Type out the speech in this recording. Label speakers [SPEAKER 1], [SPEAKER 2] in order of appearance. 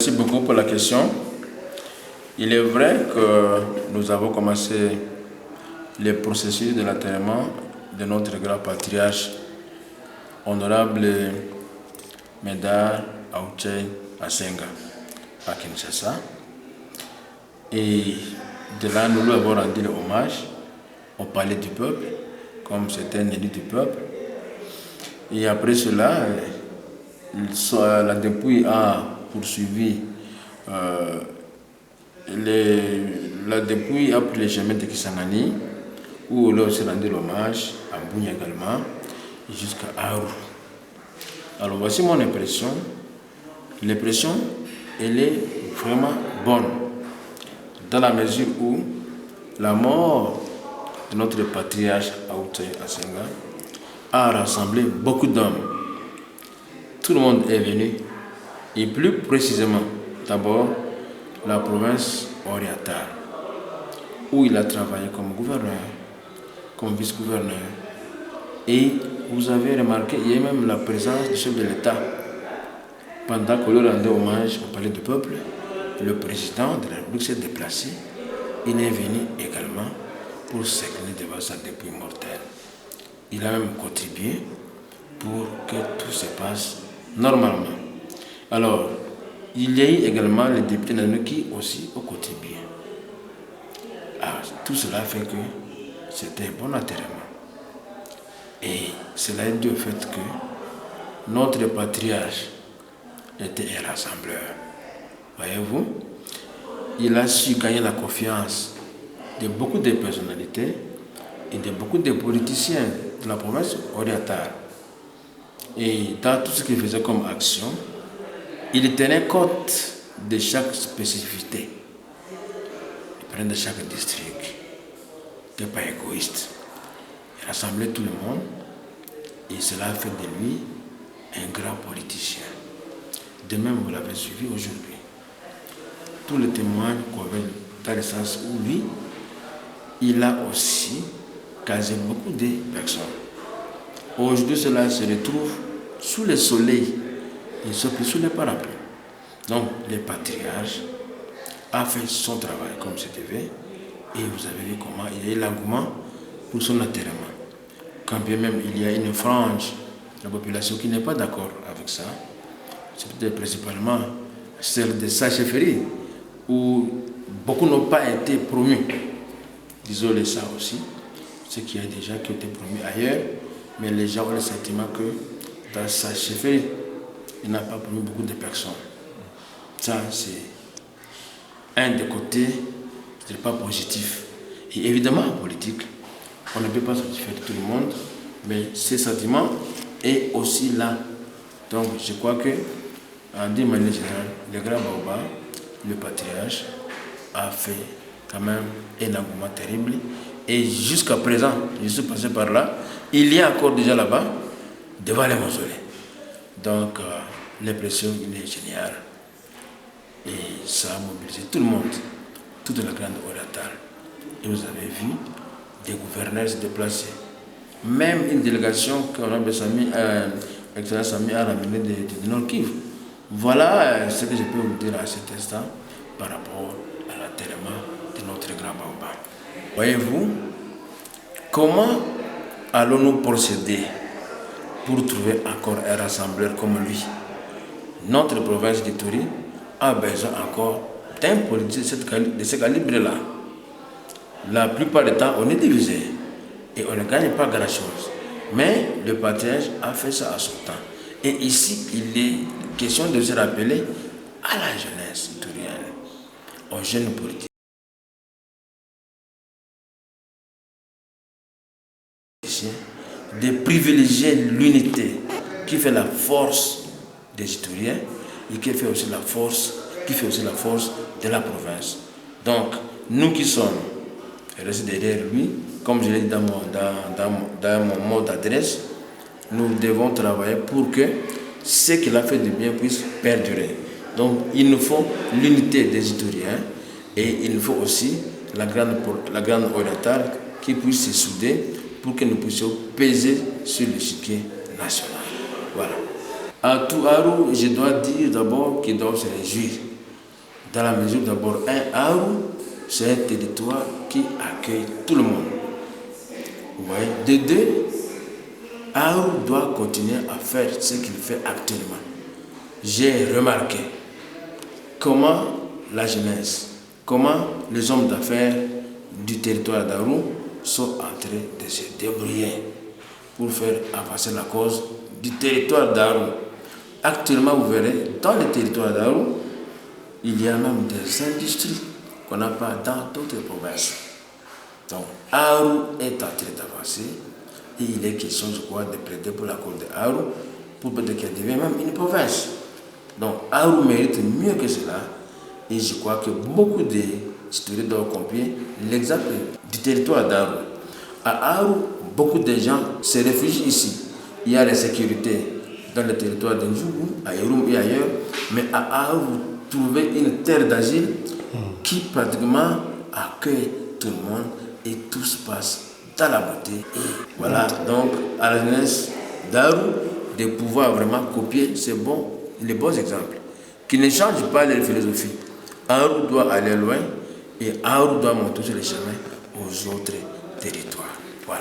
[SPEAKER 1] Merci beaucoup pour la question. Il est vrai que nous avons commencé le processus de l'enterrement de notre grand patriarche, honorable Médard Aoutché Asenga, à Kinshasa. Et de là, nous lui avons rendu le hommage au palais du peuple, comme c'était un élu du peuple. Et après cela, la dépouille a poursuivi, la dépouille a pris les chemins de Kisangani, où on a aussi rendu l'hommage, à Bounia également, jusqu'à Aru. Alors voici mon impression. L'impression, elle est vraiment bonne, dans la mesure où la mort de notre patriarche Aoutché Asenga a rassemblé beaucoup d'hommes. Tout le monde est venu, et plus précisément, d'abord, la province orientale, où il a travaillé comme gouverneur, comme vice-gouverneur. Et vous avez remarqué, il y a même la présence du chef de l'État. Pendant que l'on rendait hommage au palais du peuple, le président de la République s'est déplacé. Il est venu également pour s'incliner devant sa dépouille mortelle. Il a même contribué pour que tout se passe normalement. Alors, il y a eu également les députés nationaux qui aussi ont contribué. Alors, tout cela fait que c'était un bon enterrement. Et cela est dû au fait que notre patriarche était un rassembleur. Voyez-vous, il a su gagner la confiance de beaucoup de personnalités et de beaucoup de politiciens de la province orientale. Et dans tout ce qu'il faisait comme action, il tenait compte de chaque spécificité. Il prenait de chaque district. Il n'était pas égoïste. Il rassemblait tout le monde et cela a fait de lui un grand politicien. De même, vous l'avez suivi aujourd'hui. Tous les témoins qu'on avait dans le sens où lui, il a aussi casé beaucoup de personnes. Aujourd'hui, cela se retrouve sous le soleil et surtout sous les parapluies. Donc, le patriarche a fait son travail comme se devait et vous avez vu comment il y a eu l'engouement pour son enterrement. Quand bien même il y a une frange de la population qui n'est pas d'accord avec ça, c'est peut-être principalement celle de sa chefferie, où beaucoup n'ont pas été promus. Disons-le ça aussi, ce qui a déjà qui été promu ailleurs, mais les gens ont le sentiment que dans sa chefferie, il n'a pas promu beaucoup de personnes. Ça, c'est un des côtés, ce n'est pas positif. Et évidemment, en politique, on ne peut pas satisfaire tout le monde, mais ce sentiment est aussi là. Donc, je crois que, en d'une manière générale, le grand Baobab, le patriarche, a fait quand même un engouement terrible. Et jusqu'à présent, je suis passé par là, il y a encore déjà là-bas, devant les mausolées. Donc, l'impression, il est géniale. Et ça a mobilisé tout le monde, toute la grande orientale. Et vous avez vu des gouverneurs se déplacer. Même une délégation qu'Honorable Sami, Excellence Sami a ramenée de Nord Kivu. Voilà ce que je peux vous dire à cet instant par rapport à l'enterrement de notre grand Baobab. Voyez-vous, comment allons-nous procéder pour trouver encore un rassembleur comme lui? Notre province d'Ituri a besoin encore d'un politicien de ce calibre-là. La plupart du temps, on est divisé et on ne gagne pas grand-chose. Mais le patriarche a fait ça à son temps. Et ici, il est question de se rappeler à la jeunesse iturienne, aux jeunes politiciens, de privilégier l'unité qui fait la force des Ituriens et qui fait aussi la force de la province. Donc, nous qui sommes restés derrière lui, comme je l'ai dit dans mon mot d'adresse, nous devons travailler pour que ce qu'il a fait de bien puisse perdurer. Donc, il nous faut l'unité des Ituriens et il nous faut aussi la grande orientale qui puisse se souder pour que nous puissions peser sur l'échiquier national. Voilà. À tout Aru, je dois dire d'abord qu'ils doivent se réjouir Dans la mesure d'abord, un Aru, c'est un territoire qui accueille tout le monde. Vous voyez, de deux, Aru doit continuer à faire ce qu'il fait actuellement. J'ai remarqué comment la jeunesse, comment les hommes d'affaires du territoire d'Aru sont en train de se débrouiller pour faire avancer la cause du territoire d'Aru. Actuellement, vous verrez, dans le territoire d'Aru, il y a même des industries qu'on n'a pas dans d'autres provinces. Donc, Aru est en train d'avancer et il est question, je crois, de plaider pour la cause d'Aru pour peut-être qu'elle devienne même une province. Donc, Aru mérite mieux que cela et je crois que beaucoup de citoyens doivent comprendre l'exemple du territoire d'Aru. À Aru, beaucoup de gens se réfugient ici. Il y a la sécurité dans le territoire de Ndjougou, à Yerum et ailleurs, mais à Aru, vous trouvez une terre d'asile qui pratiquement accueille tout le monde et tout se passe dans la beauté. Et voilà, donc à la jeunesse d'Aru de pouvoir vraiment copier les bons exemples, qui ne changent pas leur philosophie. Aru doit aller loin et Aru doit monter sur le chemin aux autres territoires.